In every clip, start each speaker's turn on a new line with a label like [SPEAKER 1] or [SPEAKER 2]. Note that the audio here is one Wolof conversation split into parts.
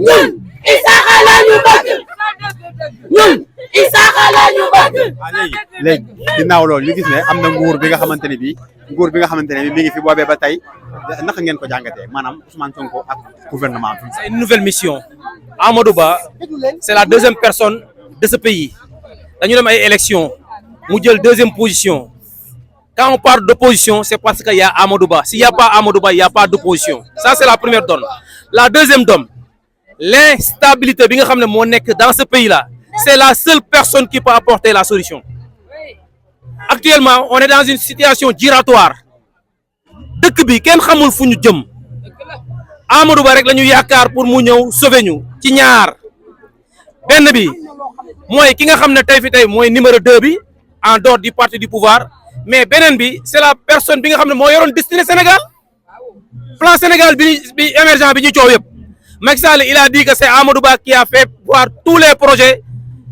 [SPEAKER 1] ñun Isaka la ñu bëgg ñun Isaka la ñu bëgg.
[SPEAKER 2] léegi ginnaaw loolu ñu gis ne am na nguur bi nga xamante ne bii mi ngi fi boobee ba tey naka ngeen ko jàngatee maanaam Ousmane Sonko ak gouvernement bi.
[SPEAKER 3] C'est une nouvelle mission. Amadou Ba, c'est la deuxième personne de ce pays. Dañu dem ay élections mu jël deuxième position. Quand on parle d'opposition, c'est parce qu'il y a Amadou Ba. S'il n'y a pas Amadou Ba, il n'y a pas d'opposition. Ça, c'est la première donne. La deuxième donne, l'instabilité bi nga xam ne moo nekk dans ce pays-là, c'est la seule personne qui peut apporter la solution. Actuellement, on est dans une situation giratoire. Dëkk bi kenn xamul fu ñu jëm. Amadou Ba rek la ñu yaakaar pour mu ñëw sauver ñu ci ñaar. Benn bi mooy ki nga xam ne tey fi tey mooy numéro 2 bi en dehors du parti du pouvoir. Mais beneen bi c'est la personne bi nga xam ne moo yoroon destiné Sénégal plan Sénégal bi émergent bi ñu coow yëpp Macky Sall il a dit que c'est Amadou Ba qui a fait voir tous les projets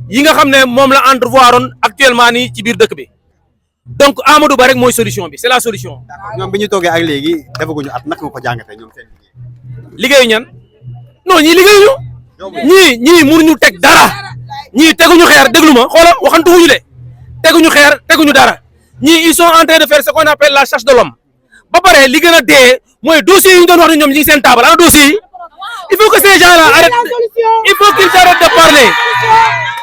[SPEAKER 3] yi nga xam ne moom la entrevoiroon actuellement nii ci biir dëkk bi donc Amadou Ba rek mooy solution bi c'est la solution.
[SPEAKER 2] ñoom bi ñu toogee ak léegi defaguñu at naka nga ko jàngatee ñoom seen
[SPEAKER 3] liggéeyu ñan non ñii liggéeyuñu ñii mënuñu teg dara ñii teguñu xeer déglu ma xoolal waxantu wuñu de teguñu xeer teguñu dara. ñii ils sont en train de faire ce qu'on appelle la chasse de l'homme ba pare li gën a dee mooy dossiers yi ñu doon wax ne ñoom ñi ngi seen table ana dossiers yi il faut que ces gens là arrêtent il faut qu'ils arrêtent de parler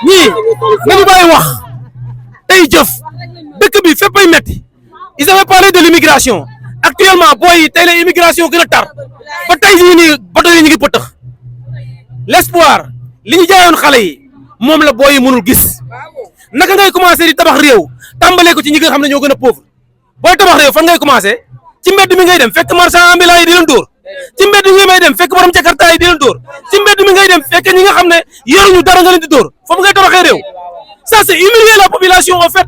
[SPEAKER 3] ñii nañu bàyyi wax tey jëf dëkk bi fépp ay metti ils avaient parlé de l'immigration actuellement booy yi tey la immigration gën a tar ba tey jii nii bato yi ñu ngi pëtëx l'espoir li ñu jaayoon xale yi moom la booy yi mënul gis naka ngay commencer di tabax réew tàmbalee ko ci ñi nga xam ne ñoo gën a pauvre booy tabax réew fan ngay commencer ci mbedd mi ngay dem fekk marchand ambulant yi di leen dóor ci mbedd mi ngay dem fekk borom jakarta yi di leen dóor ci mbedd mi ngay dem fekk ñi nga xam ne yoruñu dara nga leen di dóor foofu ngay tabaxee réew ça c'est humilier la population en fait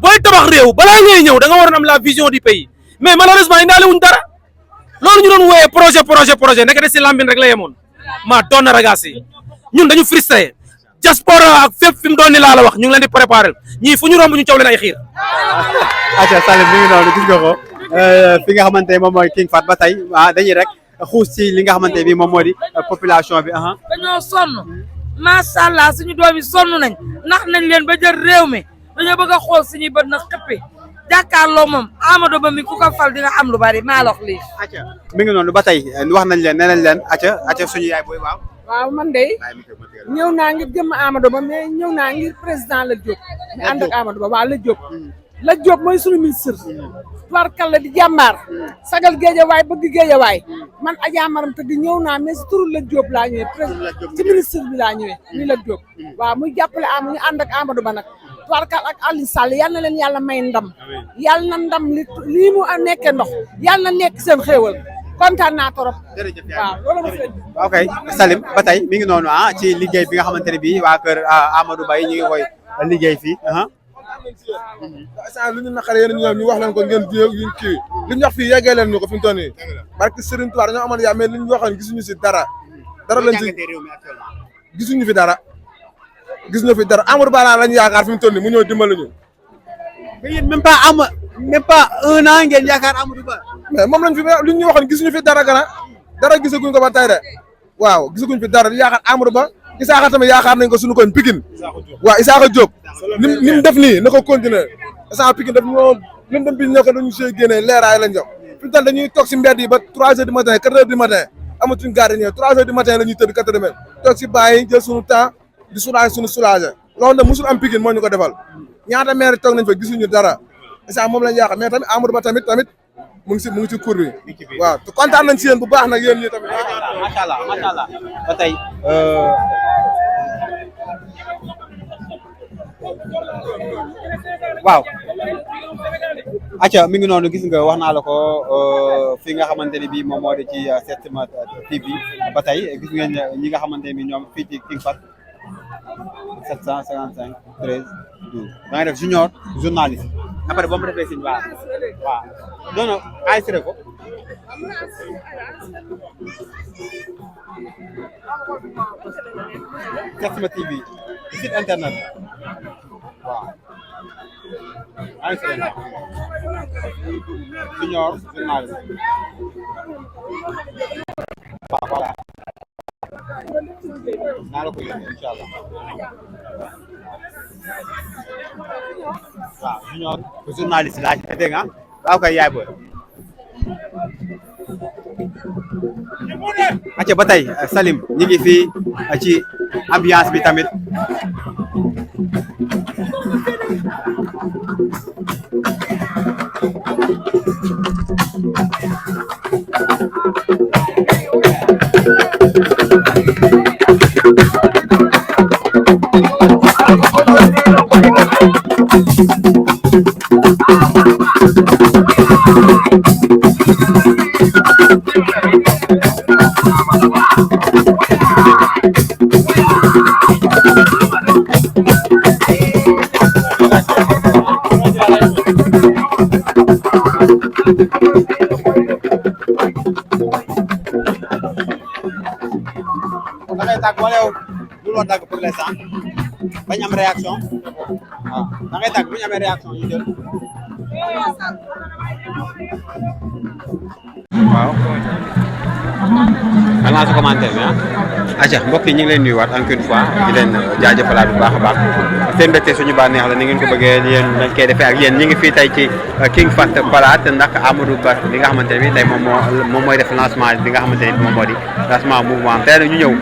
[SPEAKER 3] booy tabax réew balaa ngay ñëw da nga waroon am la vision du pays mais malheureusement indaale wuñ dara loolu ñu doon wooyee projet nekk de si lambine rek la yemoon maa doon na ragaasi ñun dañu frustré diaspora ak fépp fi mu doon ni laa la wax ñu ngi leen di préparer ñii fu ñu romb ñu caw leen ay xiir.
[SPEAKER 2] acca Salim mi ngi noonu gis nga ko fi nga xamante ne moom mooy King Fahd ba tey dañuy rek xuus ci li nga xamante ne bii moom moo di population bi.
[SPEAKER 4] dañoo sonn macha allah suñu doom yi sonn nañ nax nañ leen ba jël réew mi dañoo bëgg a xool suñuy bët na xëppi jàkkaarloo moom Amadou Ba mi ku ko fal di nga am lu bari maa la wax lii.
[SPEAKER 2] acca mi ngi noonu ba tey wax nañ leen nee nañ leen acca suñu yaay booy waaw.
[SPEAKER 5] waaw man de ñëw naa ngir jëm Amadou Ba mais ñëw naa ngir président Lat Diop mi ànd ak Amadou Ba waaw Lat Diop mooy suñu ministre tubarkalla di jàmbaar sagal géejawaay bëgg géejawaay man Adja Maram te di ñëw naa mais si turu Lat Diop laa ñëwee président ci ministre bi laa ñëwee muy Lat Diop waaw muy jàppale am ñu ànd ak Amadou Ba nag tubarkalla ak Aliou Sall yal na leen yàlla may ndam yal na ndam lii mu nekkee ndox yal na nekk seen xéewal kontaan naa trop.
[SPEAKER 2] jërëjëf
[SPEAKER 5] waaw loolu ma fi
[SPEAKER 2] ok Salim ba tey mi ngi noonu ci liggéey bi nga xamante ne bii waa kër Amadou Ba yi ñu ngi koy liggéey fii.
[SPEAKER 6] instant lu ñu naqaree yéen ñoom ñu wax leen ko ngeen ñu kii li ñu wax fii yeggee leen ñu ko fi mu toll nii barke Serigne Touba dañoo amoon yaa mais li ñu waxoon gisuñu si dara lañ si gisuñu fi dara Amadou Ba laa lañu yaakaar fi mu toll nii mu ñëw dimbali ñu
[SPEAKER 2] mais yéen même pas un an ngeen yaakaar Amadou Ba
[SPEAKER 6] mais moom lañ fi li ñu waxoon gisuñu fi dara dara gisaguñ ko ba tey de waaw gisaguñ fi dara di yaakaar Amadou Ba Isaka tamit yaakaar nañ ko suñu koñ Pikine waaw Isaka Diop ni mu def nii na ko continuer Isaka Pikine daf ñoo lëndëm bi ñëw ko dañu see génnee leeraay lañ jox fi mu toll dañuy toog si mbedd yi ba 3 heures du matin 4 heures du matin amatuñ gardien 3 heures du matin la ñuy tëdd 4 heures toog si bàyyi jël suñu temps di soulager loolu nag musul am Pikine moo ñu ko defal ñaata maire toog nañ fa gisuñu dara Isaka moom lañ yaakaar mais tamit Amadou Ba tamit mu ngi ci cour bi waaw te kontaan nañ si yéen bu baax nag yéen ñi tamit
[SPEAKER 2] macha allah ba tey waaw acca mi ngi noonu gis nga wax naa la ko fi nga xamante ne bii moom moo di ci Setsima TV ba tey gis ngeen ñi nga xamante ne bii ñoom fii ci King Fahd 755 13 12 da ngay def junior journaliste après boo ma defee signe waaw non enregistré ko Setsima TV site internet waaw enregistré na junior journaliste voilà naa la ko yónnee incha allah waaw junior journaliste laaj dégg nga waaw kay yaay booy acca ba tey Salim ñi ngi fii ci ambiance bi tamit da ngay tàgg wala yow du loo tàgg pour l'instant bañ am réaction waaw da ngay tàgg bu ñu amee réaction ñu jël waaw xanaa sa commentaire bi aca mbokk yi ñu ngi leen nuyuwaat encore une fois di leen jaajëfalaat bu baax a baax seen mbégte suñu bànneex la ni ngeen ko bëggee yéen dañ koy defee ak yéen ñi ngi fii tey ci King Fahd Palace ndax Amadou Ba li nga xamante ne bi tey moom mooy def lancement bi nga xamante ne bi moom moo di lancement mouvement tey nag ñu ñëw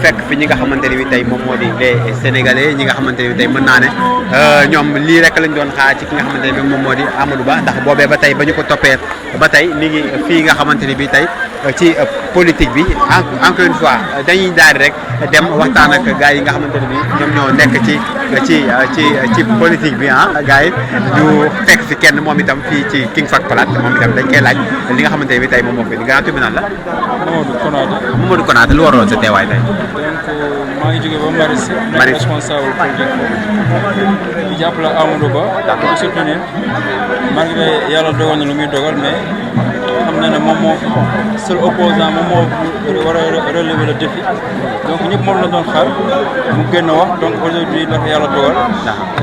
[SPEAKER 2] fekk fi ñi nga xamante ne bi tey moom moo di les Sénégalais ñi nga xamante ne bi tey mën naa ne ñoom lii rek lañ doon xaar ci ki nga xamante ne bi moom moo di Amadou Ba ndax boobee ba tey ba ñu ko toppee ba tey mi ngi fii nga xamante ne bi tey ci politique bi encore une fois dañuy daal rek dem waxtaan ak gars yi nga xamante ne bi ñoom ñoo nekk ci politique bi gars yi ñu fekk fi kenn moom itam fii ci King Fahd Palace moom itam dañ koy laaj li nga xamante ne bi tey moom moo fi di gannaaw tribunal la Mamadou Konaté lu waroon sa teewaay tey
[SPEAKER 7] donc maa ngi jógee ba Maris nekk responsable politique di jàppale Amadou Ba di ko soutenir malgré yàlla dogal na lu muy dogal mais xam na ne moom moo seul opposant moom moo war a relever le défi donc ñëpp moom la doon xaar mu génn wax donc aujourd'hui dafa yàlla dogal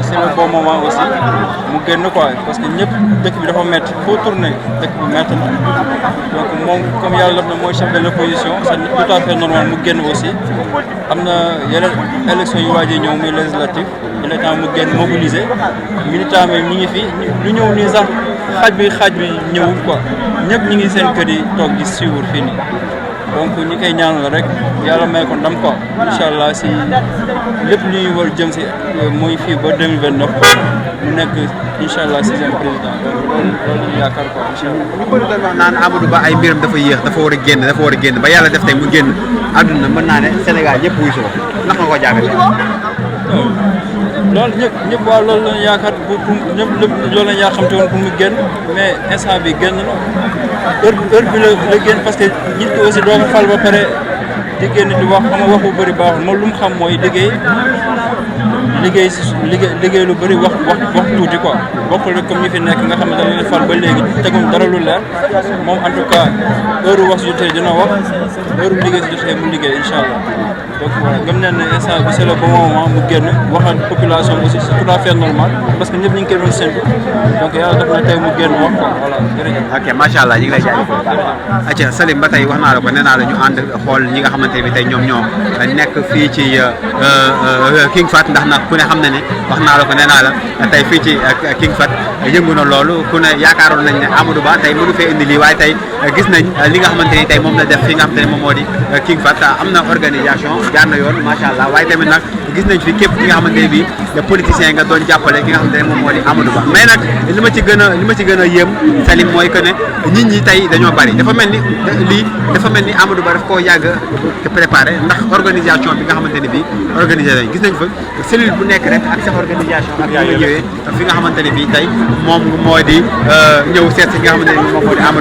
[SPEAKER 7] c'est le bon moment aussi mu génn quoi parce que ñëpp dëkk bi dafa métti foo tourner dëkk bi métti na donc moom comme yàlla def na mooy chef de l'opposition c'est tout à fait normal mu génn aussi am na yeneen élection yu waaj a ñëw muy législatif il est temps mu génn mobiliser militant mi ñi ngi fi lu ñëw nii sax xaaj bi ñëwul quoi ñëpp ñi ngi seen kër yi toog di suivre fii nii donc ñi koy ñaanal rek yàlla may ko ndam quoi incha allah si lépp lu ñuy war jëm si muy fii ba 2029 mu nekk incha allah 6e président donc loolu ñu yaakaar quoi incha allah.
[SPEAKER 2] ñu bëri doon wax naan Amadou Ba ay mbiram dafa yéex dafa war a génn ba yàlla def tey mu génn àdduna mën naa ne Sénégal yëpp wuyu si ko ndax nga ko jàngatee.
[SPEAKER 7] loolu ñëpp waaw loolu lañu yaakaar pour ñëpp lépp loolu lañu yaa xamte woon pour mu génn mais instant bi génn na heure bi la génn parce que nit ki aussi doo ko fal ba pare di génn di wax xam nga wax bu bëri baaxul moom lu mu xam mooy liggéey lu bëri wax tuuti quoi bokkul rek comme ñi fi nekk nga xam ne da leen fal ba léegi tegum dara lu leer moom en tout cas heure wax si jotee dina wax heure liggéey si jotee mu liggéey incha allah donc voilà gëm nañ ne instant bi c'est le bon moment mu génn waxal population aussi c'est tout à fait normal parce que ñëpp ñu ngi koy doon séntu donc yàlla def na tey mu génn wax quoi voilà jërëjëf.
[SPEAKER 2] ok macha allah ñu ngi lay jaajëfal. acca Salim ba tey wax naa la ko nee naa la ñu ànd xool ñi nga xamante ne bi tey ñoom ñoo nekk fii ci King Fahd ndax nag ku ne xam na ne wax naa la ko nee naa la tey fii ci King Fahd yëngu na loolu ku ne yaakaaroon nañ ne Amadou Ba tey mënu fee indi lii waaye tey gis nañ li nga xamante ni tey moom la def fi nga xamante ne moom moo di King Fahd am na organisation jaar na yoon macha allah waaye tamit nag gis nañ fi képp ki nga xamante ne bii politicien nga doon jàppale ki nga xamante ne moom moo di Amadou Ba mais nag li ma ci gën a yéem Salim mooy que ne nit ñi tey dañoo bari dafa mel ni Amadou Ba daf koo yàgg préparé ndax organisation bi nga xamante ne bii organisé nañ gis nañ fa cellule bu nekk rek ak sa organisation ak nga ñëwee fi nga xamante ne bii tey moom moo di ñëw seet si nga xamante ne bii moom moo di Amadou